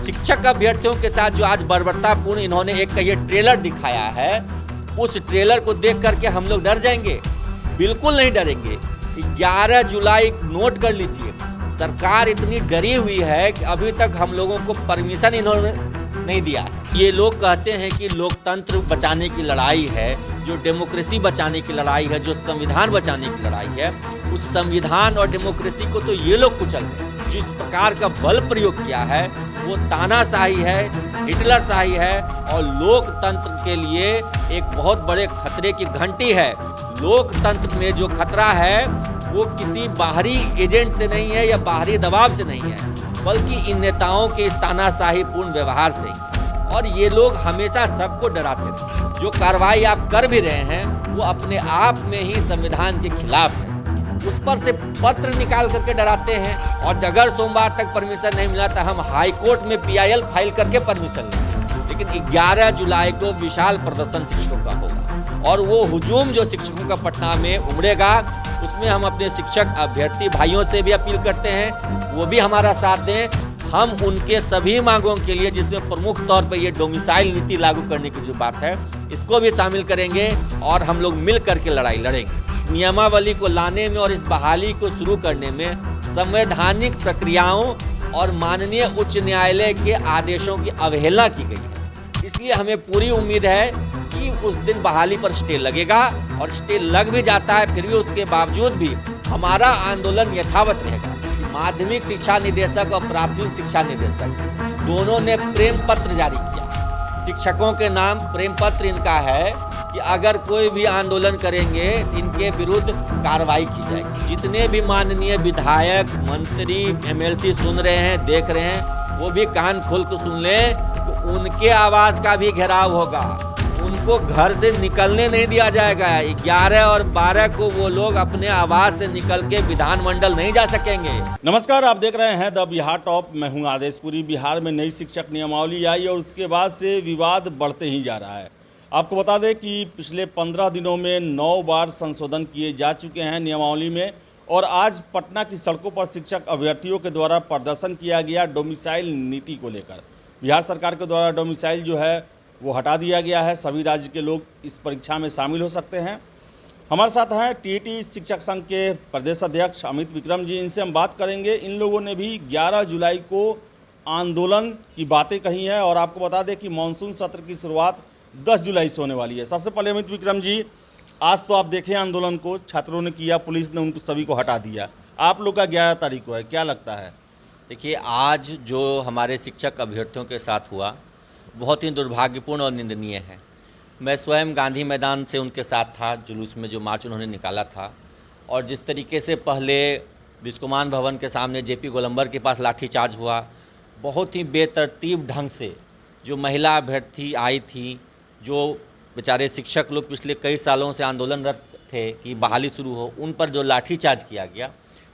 शिक्षक अभ्यर्थियों के साथ जो आज बर्बरतापूर्ण इन्होंने एक ये ट्रेलर दिखाया है, उस ट्रेलर को देख करके हम लोग डर जाएंगे? बिल्कुल नहीं डरेंगे। 11 जुलाई नोट कर लीजिए, सरकार इतनी डरी हुई है कि अभी तक हम लोगों को परमिशन इन्होंने नहीं दिया। ये लोग कहते हैं कि लोकतंत्र बचाने की लड़ाई है, जो डेमोक्रेसी बचाने की लड़ाई है, जो संविधान बचाने की लड़ाई है, उस संविधान और डेमोक्रेसी को तो ये लोग कुचल रहे हैं। जिस प्रकार का बल प्रयोग किया है वो तानाशाही है, हिटलरशाही है और लोकतंत्र के लिए एक बहुत बड़े खतरे की घंटी है। लोकतंत्र में जो खतरा है वो किसी बाहरी एजेंट से नहीं है या बाहरी दबाव से नहीं है, बल्कि इन नेताओं के इस तानाशाहीपूर्ण व्यवहार से ही। और ये लोग हमेशा सबको डराते रहे। जो कार्रवाई आप कर भी रहे हैं वो अपने आप में ही संविधान के खिलाफ है। उस पर से पत्र निकाल करके डराते हैं और अगर सोमवार तक परमिशन नहीं मिला तो हम हाई कोर्ट में PIL फाइल करके परमिशन लेंगे। लेकिन 11 जुलाई को विशाल प्रदर्शन शिक्षकों का होगा और वो हुजूम जो शिक्षकों का पटना में उमड़ेगा, उसमें हम अपने शिक्षक अभ्यर्थी भाइयों से भी अपील करते हैं वो भी हमारा साथ दें। हम उनके सभी मांगों के लिए, जिसमें प्रमुख तौर पर ये डोमिसाइल नीति लागू करने की जो बात है, इसको भी शामिल करेंगे और हम लोग मिल करके लड़ाई लड़ेंगे। नियमावली को लाने में और इस बहाली को शुरू करने में संवैधानिक प्रक्रियाओं और माननीय उच्च न्यायालय के आदेशों की अवहेलना की गई है। इसलिए हमें पूरी उम्मीद है कि उस दिन बहाली पर स्टे लगेगा और स्टे लग भी जाता है, फिर भी उसके बावजूद भी हमारा आंदोलन यथावत रहेगा। माध्यमिक शिक्षा निदेशक और प्राथमिक शिक्षा निदेशक दोनों ने प्रेम पत्र जारी किया। शिक्षकों के नाम प्रेम पत्र इनका है कि अगर कोई भी आंदोलन करेंगे इनके विरुद्ध कार्रवाई की जाएगी। जितने भी माननीय विधायक, मंत्री, MLC सुन रहे हैं, देख रहे हैं, वो भी कान खोल कर सुन लें तो उनके आवाज़ का भी घेराव होगा। उनको घर से निकलने नहीं दिया जाएगा। 11 और 12 को वो लोग अपने आवाज से निकल के विधानमंडल नहीं जा सकेंगे। नमस्कार, आप देख रहे हैं द बिहार टॉप। मैं हूं आदेशपुरी। बिहार में नई शिक्षक नियमावली आई और उसके बाद से विवाद बढ़ते ही जा रहा है। आपको बता दें कि पिछले 15 दिनों में 9 बार संशोधन किए जा चुके हैं नियमावली में और आज पटना की सड़कों पर शिक्षक अभ्यर्थियों के द्वारा प्रदर्शन किया गया डोमिसाइल नीति को लेकर। बिहार सरकार के द्वारा डोमिसाइल जो है वो हटा दिया गया है। सभी राज्य के लोग इस परीक्षा में शामिल हो सकते हैं। हमारे साथ हैं TET शिक्षक संघ के प्रदेश अध्यक्ष अमित विक्रम जी। इनसे हम बात करेंगे। इन लोगों ने भी 11 जुलाई को आंदोलन की बातें कही हैं और आपको बता दें कि मानसून सत्र की शुरुआत 10 जुलाई से होने वाली है। सबसे पहले अमित विक्रम जी, आज तो आप देखें आंदोलन को छात्रों ने किया, पुलिस ने उनको सभी को हटा दिया। आप लोग का 11 तारीख को है, क्या लगता है? देखिए, आज जो हमारे शिक्षक अभ्यर्थियों के साथ हुआ बहुत ही दुर्भाग्यपूर्ण और निंदनीय है। मैं स्वयं गांधी मैदान से उनके साथ था, जुलूस में जो मार्च उन्होंने निकाला था, और जिस तरीके से पहले बिस्कोमान भवन के सामने JP गोलंबर के पास लाठीचार्ज हुआ, बहुत ही बेतरतीब ढंग से जो महिला अभ्यर्थी आई थी, जो बेचारे शिक्षक लोग पिछले कई सालों से आंदोलनरत थे कि बहाली शुरू हो, उन पर जो लाठीचार्ज किया गया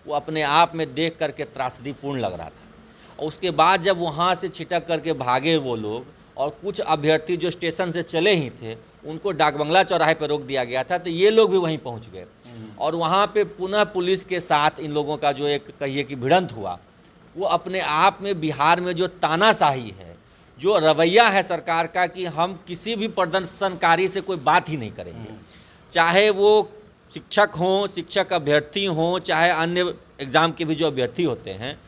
वो अपने आप में देख करके त्रासदीपूर्ण लग रहा था। और उसके बाद जब वहाँ से छिटक करके भागे वो लोग और कुछ अभ्यर्थी जो स्टेशन से चले ही थे उनको डाकबंगला चौराहे पर रोक दिया गया था, तो ये लोग भी वहीं पहुँच गए और वहाँ पे पुनः पुलिस के साथ इन लोगों का जो एक कहिए कि भिड़ंत हुआ, वो अपने आप में बिहार में जो तानाशाही है, जो रवैया है सरकार का कि हम किसी भी प्रदर्शनकारी से कोई बात ही नहीं करेंगे, चाहे वो शिक्षक हों, शिक्षक अभ्यर्थी हों, चाहे अन्य एग्ज़ाम के भी जो अभ्यर्थी होते हैं,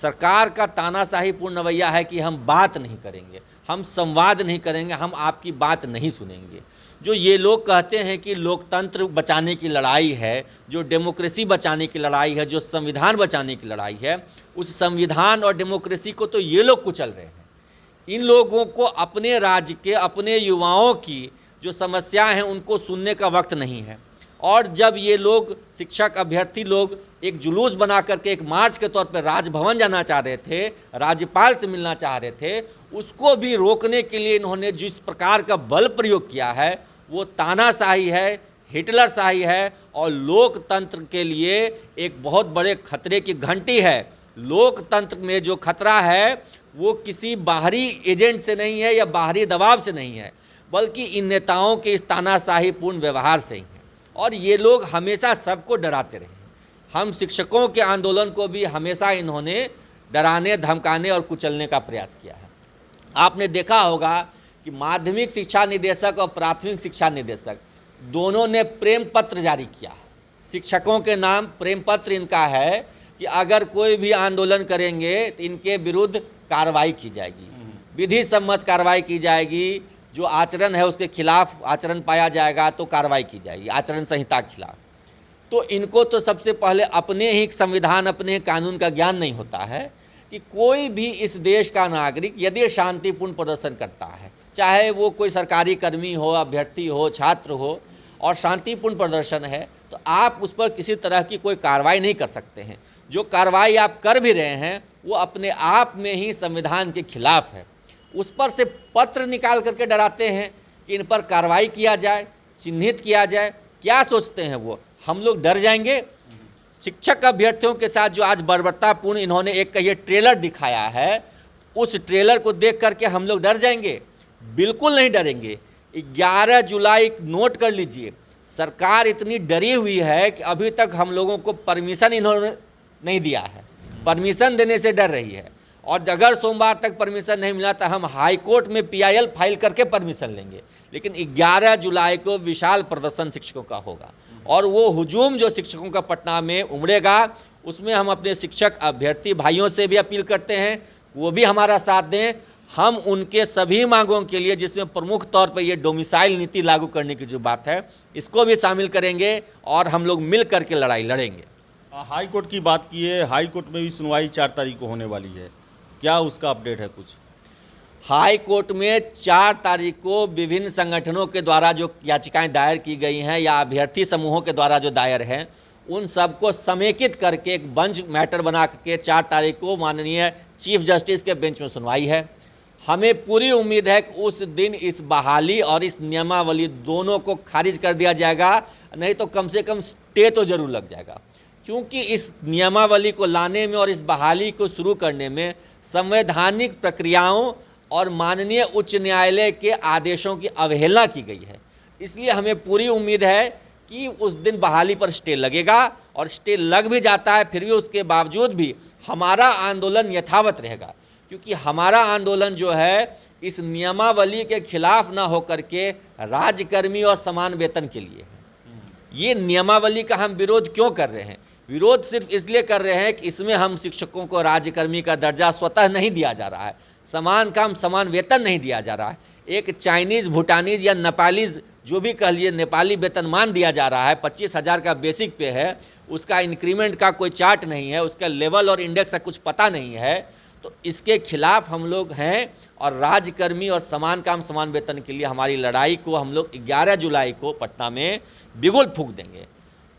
सरकार का तानाशाहीपूर्ण रवैया है कि हम बात नहीं करेंगे, हम संवाद नहीं करेंगे, हम आपकी बात नहीं सुनेंगे। जो ये लोग कहते हैं कि लोकतंत्र बचाने की लड़ाई है, जो डेमोक्रेसी बचाने की लड़ाई है, जो संविधान बचाने की लड़ाई है, उस संविधान और डेमोक्रेसी को तो ये लोग कुचल रहे हैं। इन लोगों को अपने राज्य के, अपने युवाओं की जो समस्याएं हैं उनको सुनने का वक्त नहीं है। और जब ये लोग शिक्षक अभ्यर्थी लोग एक जुलूस बना करके एक मार्च के तौर पर राजभवन जाना चाह रहे थे, राज्यपाल से मिलना चाह रहे थे, उसको भी रोकने के लिए इन्होंने जिस प्रकार का बल प्रयोग किया है वो तानाशाही है, हिटलरशाही है और लोकतंत्र के लिए एक बहुत बड़े खतरे की घंटी है। लोकतंत्र में जो खतरा है वो किसी बाहरी एजेंट से नहीं है या बाहरी दबाव से नहीं है, बल्कि इन नेताओं के इस तानाशाहीपूर्ण व्यवहार से ही है। और ये लोग हमेशा सबको डराते रहे। हम शिक्षकों के आंदोलन को भी हमेशा इन्होंने डराने, धमकाने और कुचलने का प्रयास किया है। आपने देखा होगा कि माध्यमिक शिक्षा निदेशक और प्राथमिक शिक्षा निदेशक दोनों ने प्रेम पत्र जारी किया। शिक्षकों के नाम प्रेम पत्र इनका है कि अगर कोई भी आंदोलन करेंगे तो इनके विरुद्ध कार्रवाई की जाएगी, विधि सम्मत कार्रवाई की जाएगी, जो आचरण है उसके खिलाफ आचरण पाया जाएगा तो कार्रवाई की जाएगी, आचरण संहिता के खिलाफ। तो इनको तो सबसे पहले अपने ही संविधान, अपने ही कानून का ज्ञान नहीं होता है कि कोई भी इस देश का नागरिक यदि शांतिपूर्ण प्रदर्शन करता है, चाहे वो कोई सरकारी कर्मी हो, अभ्यर्थी हो, छात्र हो, और शांतिपूर्ण प्रदर्शन है, तो आप उस पर किसी तरह की कोई कार्रवाई नहीं कर सकते हैं। जो कार्रवाई आप कर भी रहे हैं वो अपने आप में ही संविधान के खिलाफ है। उस पर से पत्र निकाल करके डराते हैं कि इन पर कार्रवाई किया जाए, चिन्हित किया जाए। क्या सोचते हैं वो, हम लोग डर जाएंगे? शिक्षक अभ्यर्थियों के साथ जो आज बर्बरतापूर्ण इन्होंने एक ये ट्रेलर दिखाया है, उस ट्रेलर को देख करके हम लोग डर जाएंगे? बिल्कुल नहीं डरेंगे। 11 जुलाई नोट कर लीजिए, सरकार इतनी डरी हुई है कि अभी तक हम लोगों को परमिशन इन्होंने नहीं दिया है, परमिशन देने से डर रही है। और अगर सोमवार तक परमिशन नहीं मिला तो हम हाई कोर्ट में PIL फाइल करके परमिशन लेंगे। लेकिन 11 जुलाई को विशाल प्रदर्शन शिक्षकों का होगा और वो हुजूम जो शिक्षकों का पटना में उमड़ेगा, उसमें हम अपने शिक्षक अभ्यर्थी भाइयों से भी अपील करते हैं वो भी हमारा साथ दें। हम उनके सभी मांगों के लिए, जिसमें प्रमुख तौर पर ये डोमिसाइल नीति लागू करने की जो बात है, इसको भी शामिल करेंगे और हम लोग मिल करके लड़ाई लड़ेंगे। हाई कोर्ट की बात की है, हाई कोर्ट में भी सुनवाई 4 तारीख को होने वाली है, क्या उसका अपडेट है कुछ? हाई कोर्ट में 4 तारीख को विभिन्न संगठनों के द्वारा जो याचिकाएं दायर की गई हैं या अभ्यर्थी समूहों के द्वारा जो दायर हैं, उन सबको समेकित करके एक बंच मैटर बना के 4 तारीख को माननीय चीफ जस्टिस के बेंच में सुनवाई है। हमें पूरी उम्मीद है कि उस दिन इस बहाली और इस नियमावली दोनों को खारिज कर दिया जाएगा, नहीं तो कम से कम स्टे तो जरूर लग जाएगा। क्योंकि इस नियमावली को लाने में और इस बहाली को शुरू करने में संवैधानिक प्रक्रियाओं और माननीय उच्च न्यायालय के आदेशों की अवहेलना की गई है। इसलिए हमें पूरी उम्मीद है कि उस दिन बहाली पर स्टे लगेगा, और स्टे लग भी जाता है फिर भी उसके बावजूद भी हमारा आंदोलन यथावत रहेगा। क्योंकि हमारा आंदोलन जो है इस नियमावली के खिलाफ ना होकर के राज्यकर्मी और समान वेतन के लिए है। ये नियमावली का हम विरोध क्यों कर रहे हैं? विरोध सिर्फ इसलिए कर रहे हैं कि इसमें हम शिक्षकों को राज्यकर्मी का दर्जा स्वतः नहीं दिया जा रहा है, समान काम समान वेतन नहीं दिया जा रहा है। एक चाइनीज़, भूटानीज या नेपालीज जो भी कह लिए नेपाली वेतनमान दिया जा रहा है, 25,000 का बेसिक पे है, उसका इंक्रीमेंट का कोई चार्ट नहीं है, उसका लेवल और इंडेक्स का कुछ पता नहीं है। तो इसके खिलाफ हम लोग हैं और राज्यकर्मी और समान काम समान वेतन के लिए हमारी लड़ाई को हम लोग 11 जुलाई को पटना में बिगुल फूंक देंगे।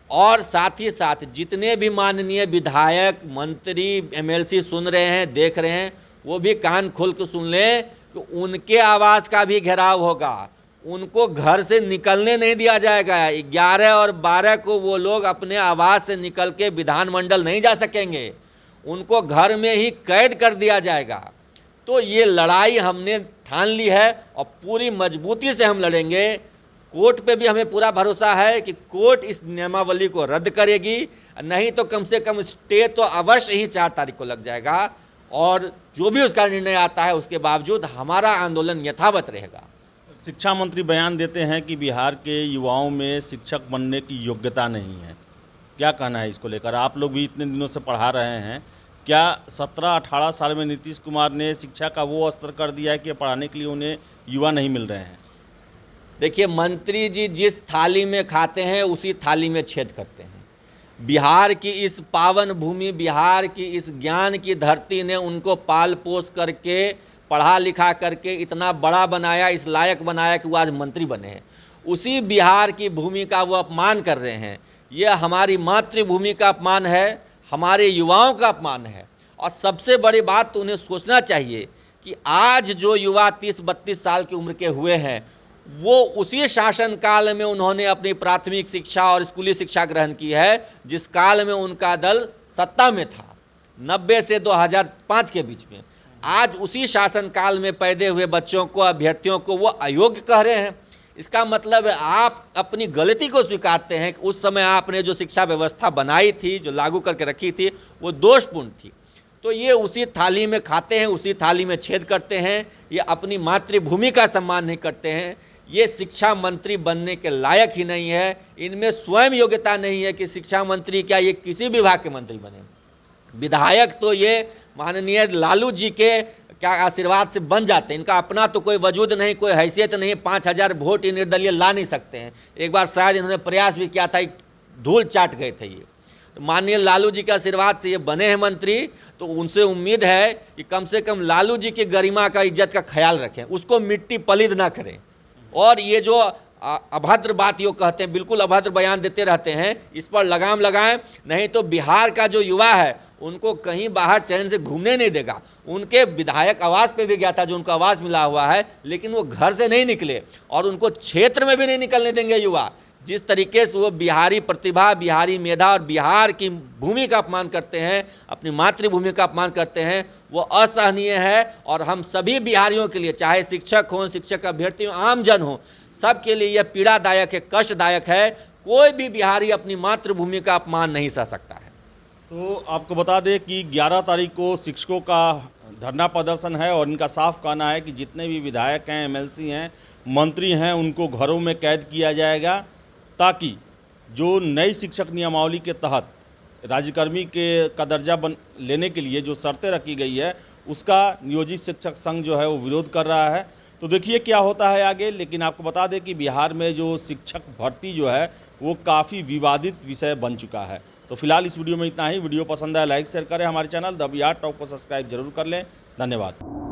और साथ ही साथ जितने भी माननीय विधायक, मंत्री, MLC सुन रहे हैं, देख रहे हैं, वो भी कान खोल के सुन लें कि उनके आवाज़ का भी घेराव होगा। उनको घर से निकलने नहीं दिया जाएगा। 11 और 12 को वो लोग अपने आवाज़ से निकल के विधानमंडल नहीं जा सकेंगे, उनको घर में ही कैद कर दिया जाएगा। तो ये लड़ाई हमने ठान ली है और पूरी मजबूती से हम लड़ेंगे। कोर्ट पे भी हमें पूरा भरोसा है कि कोर्ट इस नियमावली को रद्द करेगी, नहीं तो कम से कम स्टे तो अवश्य ही 4 तारीख को लग जाएगा। और जो भी उसका निर्णय आता है उसके बावजूद हमारा आंदोलन यथावत रहेगा। शिक्षा मंत्री बयान देते हैं कि बिहार के युवाओं में शिक्षक बनने की योग्यता नहीं है, क्या कहना है इसको लेकर? आप लोग भी इतने दिनों से पढ़ा रहे हैं, क्या 17-18 साल में नीतीश कुमार ने शिक्षा का वो स्तर कर दिया है कि पढ़ाने के लिए उन्हें युवा नहीं मिल रहे हैं? देखिए, मंत्री जी जिस थाली में खाते हैं उसी थाली में छेद करते हैं। बिहार की इस पावन भूमि, बिहार की इस ज्ञान की धरती ने उनको पाल पोस करके, पढ़ा लिखा करके इतना बड़ा बनाया, इस लायक बनाया कि वो आज मंत्री बने हैं। उसी बिहार की भूमि का वो अपमान कर रहे हैं। यह हमारी मातृभूमि का अपमान है, हमारे युवाओं का अपमान है। और सबसे बड़ी बात तो उन्हें सोचना चाहिए कि आज जो युवा 30-32 साल की उम्र के हुए हैं, वो उसी शासनकाल में उन्होंने अपनी प्राथमिक शिक्षा और स्कूली शिक्षा ग्रहण की है जिस काल में उनका दल सत्ता में था, 90 से 2005 के बीच में। आज उसी शासनकाल में पैदा हुए बच्चों को, अभ्यर्थियों को वो अयोग्य कह रहे हैं। इसका मतलब है आप अपनी गलती को स्वीकारते हैं कि उस समय आपने जो शिक्षा व्यवस्था बनाई थी, जो लागू करके रखी थी, वो दोषपूर्ण थी। तो ये उसी थाली में खाते हैं, उसी थाली में छेद करते हैं। ये अपनी मातृभूमि का सम्मान नहीं करते हैं। ये शिक्षा मंत्री बनने के लायक ही नहीं है। इनमें स्वयं योग्यता नहीं है कि शिक्षा मंत्री क्या ये किसी विभाग के मंत्री बने। विधायक तो ये माननीय लालू जी के क्या आशीर्वाद से बन जाते हैं। इनका अपना तो कोई वजूद नहीं, कोई हैसियत नहीं। 5000 वोट निर्दलीय ला नहीं सकते हैं। एक बार शायद इन्होंने प्रयास भी किया था, धूल चाट गए थे ये। तो माननीय लालू जी के आशीर्वाद से ये बने हैं मंत्री, तो उनसे उम्मीद है कि कम से कम लालू जी की गरिमा का, इज्जत का ख्याल रखें, उसको मिट्टी पलीद ना करें। और ये जो अभद्र बात यो कहते हैं, बिल्कुल अभद्र बयान देते रहते हैं, इस पर लगाम लगाएं, नहीं तो बिहार का जो युवा है उनको कहीं बाहर चैन से घूमने नहीं देगा। उनके विधायक आवास पे भी गया था, जो उनको आवास मिला हुआ है, लेकिन वो घर से नहीं निकले और उनको क्षेत्र में भी नहीं निकलने देंगे युवा। जिस तरीके से वो बिहारी प्रतिभा, बिहारी मेधा और बिहार की भूमि का अपमान करते हैं, अपनी मातृभूमि का अपमान करते हैं, वो असहनीय है। और हम सभी बिहारियों के लिए, चाहे शिक्षक हों, शिक्षक अभ्यर्थी हों, आम जन हो, सबके लिए यह पीड़ादायक है, कष्टदायक है। कोई भी बिहारी अपनी मातृभूमि का अपमान नहीं सह सकता है। तो आपको बता दें कि 11 तारीख को शिक्षकों का धरना प्रदर्शन है और इनका साफ कहना है कि जितने भी विधायक हैं, एमएलसी हैं, मंत्री हैं, उनको घरों में कैद किया जाएगा, ताकि जो नई शिक्षक नियमावली के तहत राज्यकर्मी का दर्जा लेने के लिए जो शर्तें रखी गई है, उसका नियोजित शिक्षक संघ जो है वो विरोध कर रहा है। तो देखिए क्या होता है आगे। लेकिन आपको बता दें कि बिहार में जो शिक्षक भर्ती जो है वो काफ़ी विवादित विषय बन चुका है। तो फिलहाल इस वीडियो में इतना ही। वीडियो पसंद आया लाइक शेयर करें। हमारे चैनल द बिहार टॉप को सब्सक्राइब जरूर कर लें। धन्यवाद।